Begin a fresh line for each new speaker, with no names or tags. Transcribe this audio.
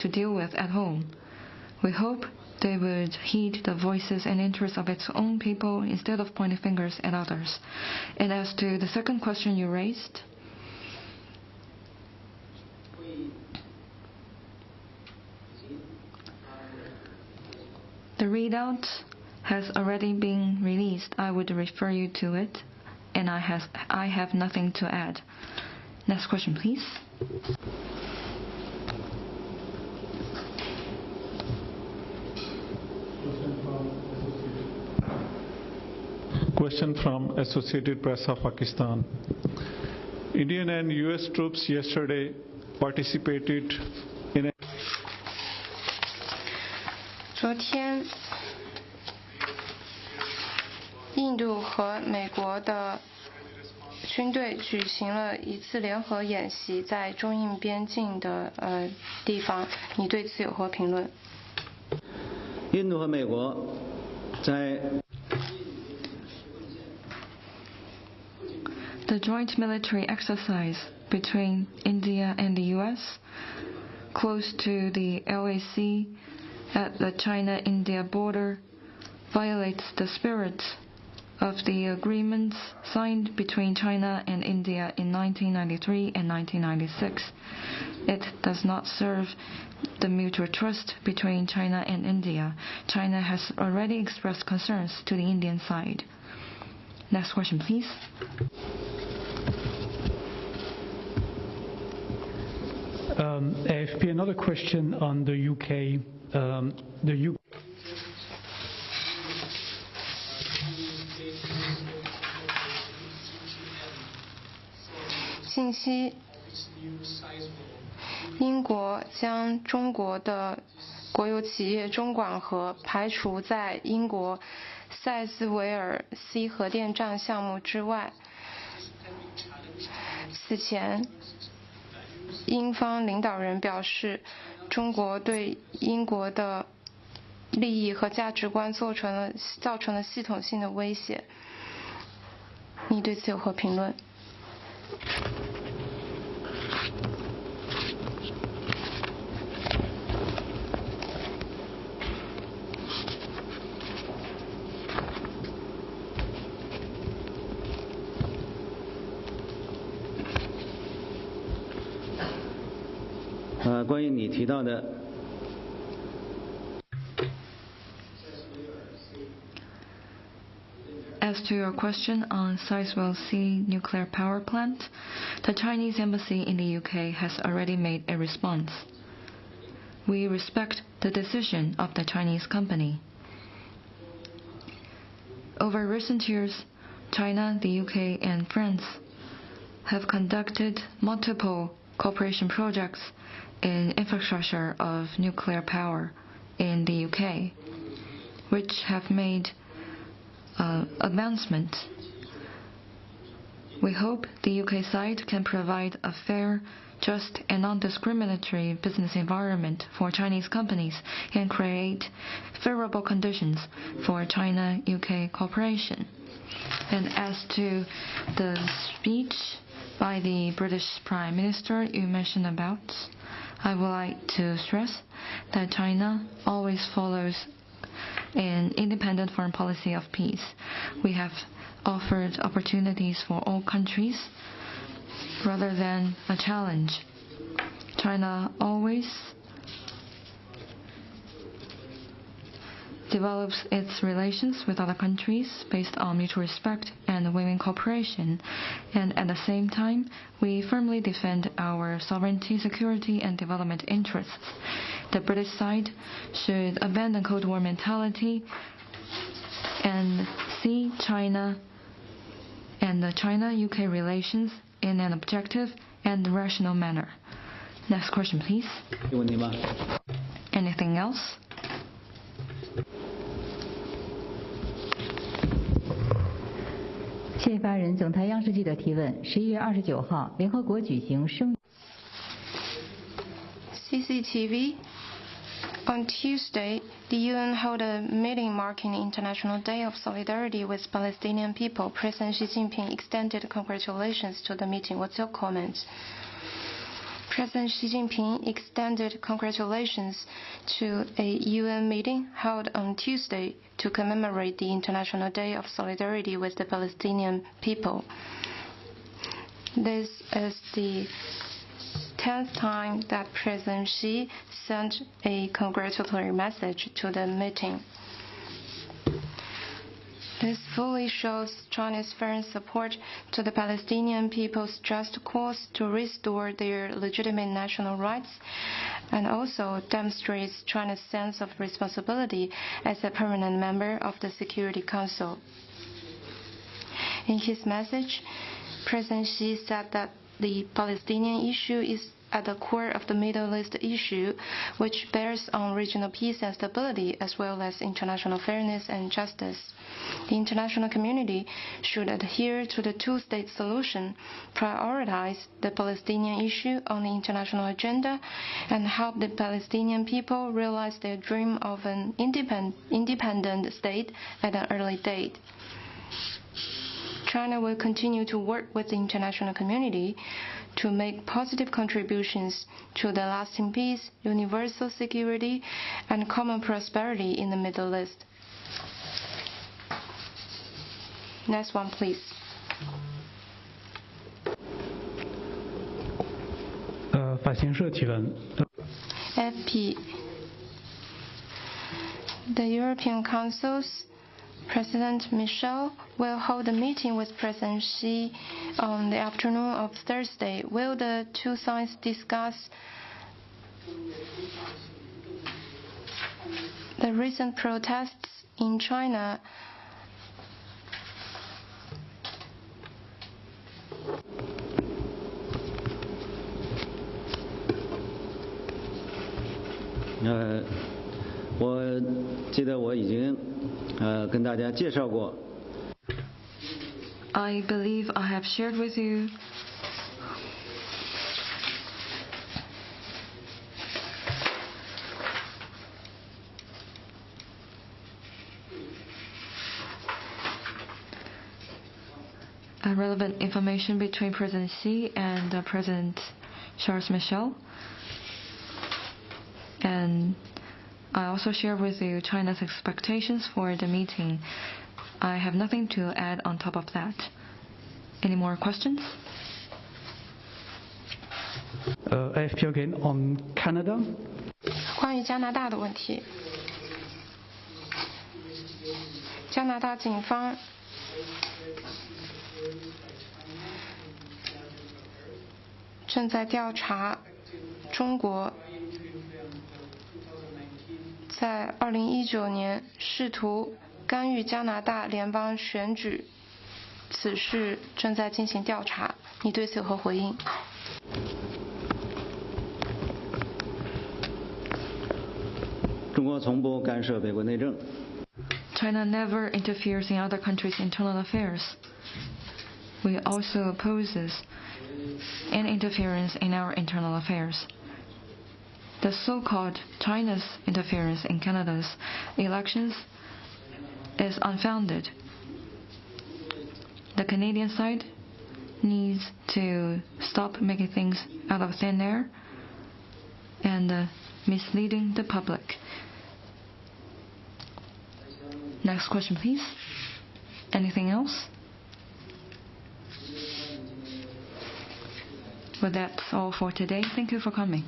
to deal with at home. We hope they would heed the voices and interests of its own people instead of pointing fingers at others. And as to the second question you raised, the readout has already been released. I would refer you to it, and I have nothing to add. Next question, please.
Question from Associated Press of Pakistan. Indian and US troops yesterday participated in a
昨天，印度和美国的军队举行了一次联合演习，在中印边境的地方。你对此有何评论？
印度和美国在
The joint military exercise between India and the US, close to the LAC at the China-India border, violates the spirit of the agreements signed between China and India in 1993 and 1996. It does not serve the mutual trust between China and India. China has already expressed concerns to the Indian side. Next question, please.
AFP, another question on the UK. The UK
信息：英国将中国的国有企业中广核排除在英国塞斯维尔 C 核电站项目之外。此前，英方领导人表示，中国对英国的利益和价值观造成了系统性的威胁。你对此有何评论？
关于你提到的
As to your question on Sizewell C nuclear power plant, the Chinese embassy in the UK has already made a response. We respect the decision of the Chinese company. Over recent years, China, the UK, and France have conducted multiple cooperation projects in infrastructure of nuclear power in the UK, which have made advancement. We hope the UK side can provide a fair, just, and non-discriminatory business environment for Chinese companies and create favorable conditions for China-UK cooperation. And as to the speech by the British Prime Minister you mentioned about, I would like to stress that China always follows an independent foreign policy of peace. We have offered opportunities for all countries rather than a challenge. China always develops its relations with other countries based on mutual respect and win-win cooperation, and at the same time, we firmly defend our sovereignty, security, and development interests. The British side should abandon Cold War mentality and see China and the China-UK relations in an objective and rational manner. Next question, please. Anything else?
谢发人总台央视记者提问：11月29号，联合国举行生。
CCTV. On Tuesday, the UN held a meeting marking the International Day of Solidarity with Palestinian people. President Xi Jinping extended congratulations to the meeting. What's your comment? President Xi Jinping extended congratulations to a UN meeting held on Tuesday to commemorate the International Day of Solidarity with the Palestinian people. This is the 10th time that President Xi sent a congratulatory message to the meeting. This fully shows China's firm support to the Palestinian people's just cause to restore their legitimate national rights, and also demonstrates China's sense of responsibility as a permanent member of the Security Council. In his message, President Xi said that the Palestinian issue is at the core of the Middle East issue, which bears on regional peace and stability as well as international fairness and justice. The international community should adhere to the two-state solution, prioritize the Palestinian issue on the international agenda, and help the Palestinian people realize their dream of an independent state at an early date. China will continue to work with the international community to make positive contributions to the lasting peace, universal security, and common prosperity in the Middle East. Next one, please. FP. The European Council's President Michel will hold a meeting with President Xi on the afternoon of Thursday. Will the two sides discuss the recent protests in China?
我记得我已经跟大家介绍过。
I believe I have shared with you relevant information between President Xi and President Charles Michel. And I also share with you China's expectations for the meeting. I have nothing to add on top of that. Any more questions?
AFP again on Canada.
关于加拿大的问题，加拿大警方正在调查中国在2019年试图干预加拿大联邦选举，此事正在进行调查。你对此有何回应？
中国从不干涉美国内政。
China never interferes in other countries' internal affairs. We also opposes any interference in our internal affairs. The so-called China's interference in Canada's elections is unfounded. The Canadian side needs to stop making things out of thin air and misleading the public. Next question, please. Anything else? Well, that's all for today. Thank you for coming.